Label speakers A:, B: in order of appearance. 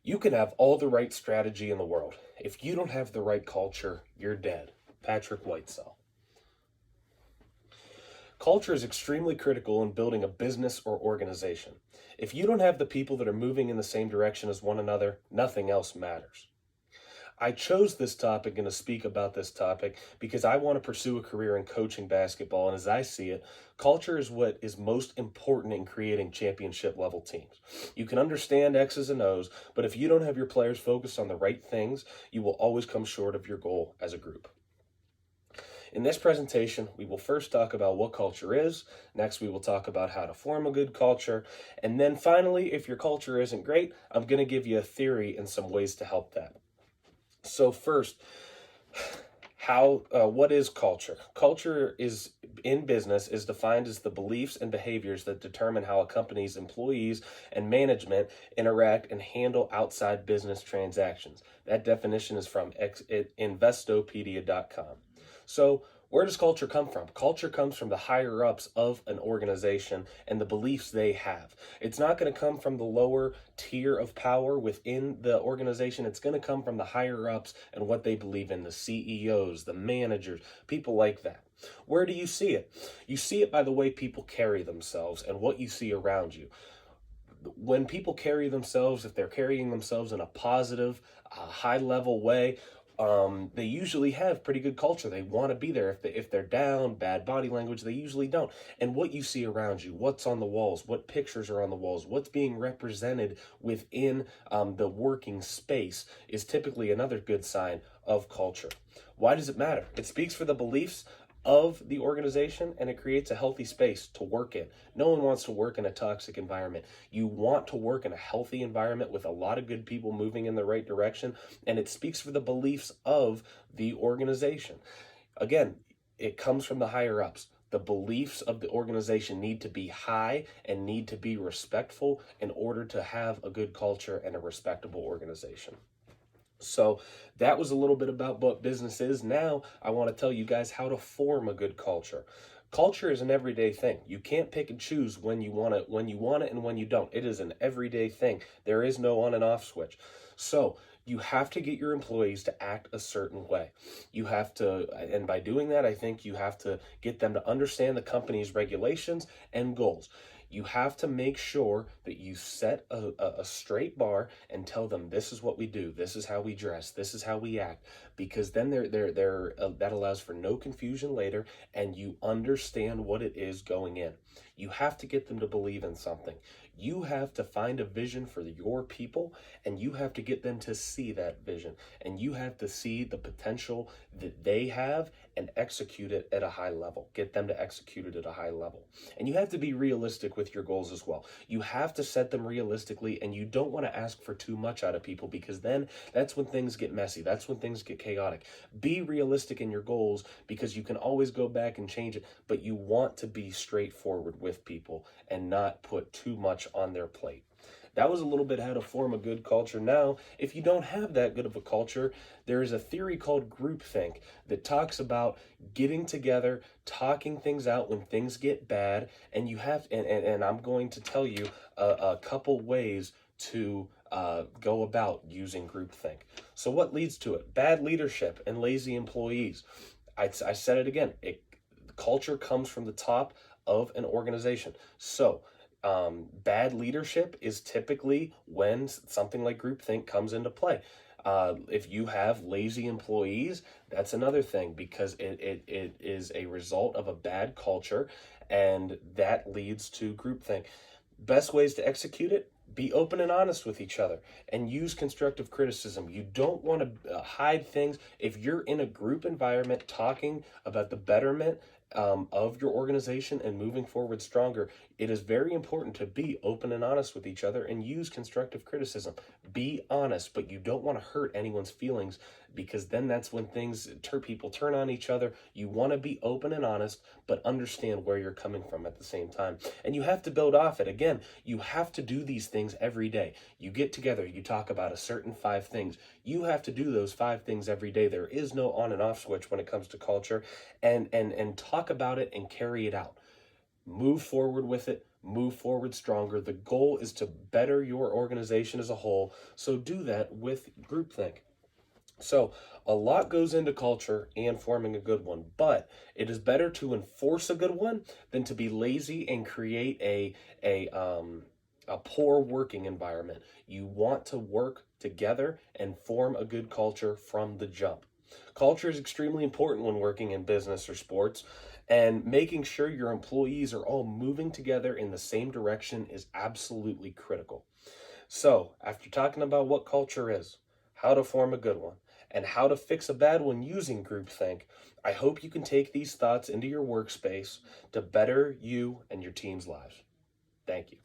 A: You can have all the right strategy in the world. If you don't have the right culture, you're dead. Patrick Whitesell. Culture is extremely critical in building a business or organization. If you don't have the people that are moving in the same direction as one another, nothing else matters. I chose this topic and to speak about this topic because I want to pursue a career in coaching basketball. And as I see it, culture is what is most important in creating championship level teams. You can understand X's and O's, but if you don't have your players focused on the right things, you will always come short of your goal as a group. In this presentation, we will first talk about what culture is. Next, we will talk about how to form a good culture. And then finally, if your culture isn't great, I'm going to give you a theory and some ways to help that. So first, what is culture? Culture is in business is defined as the beliefs and behaviors that determine how a company's employees and management interact and handle outside business transactions. That definition is from investopedia.com. So where does culture come from? Culture comes from the higher ups of an organization and the beliefs they have. It's not going to come from the lower tier of power within the organization. It's going to come from the higher ups and what they believe in, the CEOs, the managers, people like that. Where do you see it? You see it by the way people carry themselves and what you see around you. When people carry themselves, if they're carrying themselves in a positive, high level way, they usually have pretty good culture. They want to be there. If they're down, bad body language, they usually don't. And what you see around you, what's on the walls, what pictures are on the walls, what's being represented within the working space is typically another good sign of culture. Why does it matter? It speaks for the beliefs of the organization, and it creates a healthy space to work in. No one wants to work in a toxic environment. You want to work in a healthy environment with a lot of good people moving in the right direction, and it speaks for the beliefs of the organization. Again, it comes from the higher ups. The beliefs of the organization need to be high and need to be respectful in order to have a good culture and a respectable organization. So that was a little bit about what business is. Now I want to tell you guys how to form a good culture. Culture is an everyday thing. You can't pick and choose when you want it, and when you don't. It is an everyday thing. There is no on and off switch. So you have to get your employees to act a certain way. You have to, and by doing that, I think you have to get them to understand the company's regulations and goals. You have to make sure that you set a straight bar and tell them this is what we do, this is how we dress, this is how we act, because then that allows for no confusion later, and you understand what it is going in. You have to get them to believe in something. You have to find a vision for your people, and you have to get them to see that vision, and you have to see the potential that they have and execute it at a high level. Get them to execute it at a high level. And you have to be realistic with your goals as well. You have to set them realistically, and you don't want to ask for too much out of people, because then that's when things get messy. That's when things get chaotic. Be realistic in your goals, because you can always go back and change it, but you want to be straightforward with people and not put too much on their plate. That was a little bit how to form a good culture. Now, if you don't have that good of a culture, there is a theory called groupthink that talks about getting together, talking things out when things get bad, and you have, and I'm going to tell you a couple ways to go about using groupthink. So what leads to it? Bad leadership and lazy employees. I said it again. Culture comes from the top of an organization. So bad leadership is typically when something like groupthink comes into play. If you have lazy employees, that's another thing, because it is a result of a bad culture, and that leads to groupthink. Best ways to execute it: be open and honest with each other and use constructive criticism. You don't want to hide things. If you're in a group environment talking about the betterment of your organization and moving forward stronger, it is very important to be open and honest with each other and use constructive criticism. Be honest, but you don't want to hurt anyone's feelings, because then that's when people turn on each other. You want to be open and honest, but understand where you're coming from at the same time. And you have to build off it. Again, you have to do these things every day. You get together, you talk about a certain 5 things. You have to do those 5 things every day. There is no on and off switch when it comes to culture, and talk about it and carry it out. Move forward with it, move forward stronger. The goal is to better your organization as a whole, so do that with groupthink. So, a lot goes into culture and forming a good one, but it is better to enforce a good one than to be lazy and create a poor working environment. You want to work together and form a good culture from the jump. Culture is extremely important when working in business or sports, and making sure your employees are all moving together in the same direction is absolutely critical. So, after talking about what culture is, how to form a good one, and how to fix a bad one using groupthink, I hope you can take these thoughts into your workspace to better you and your team's lives. Thank you.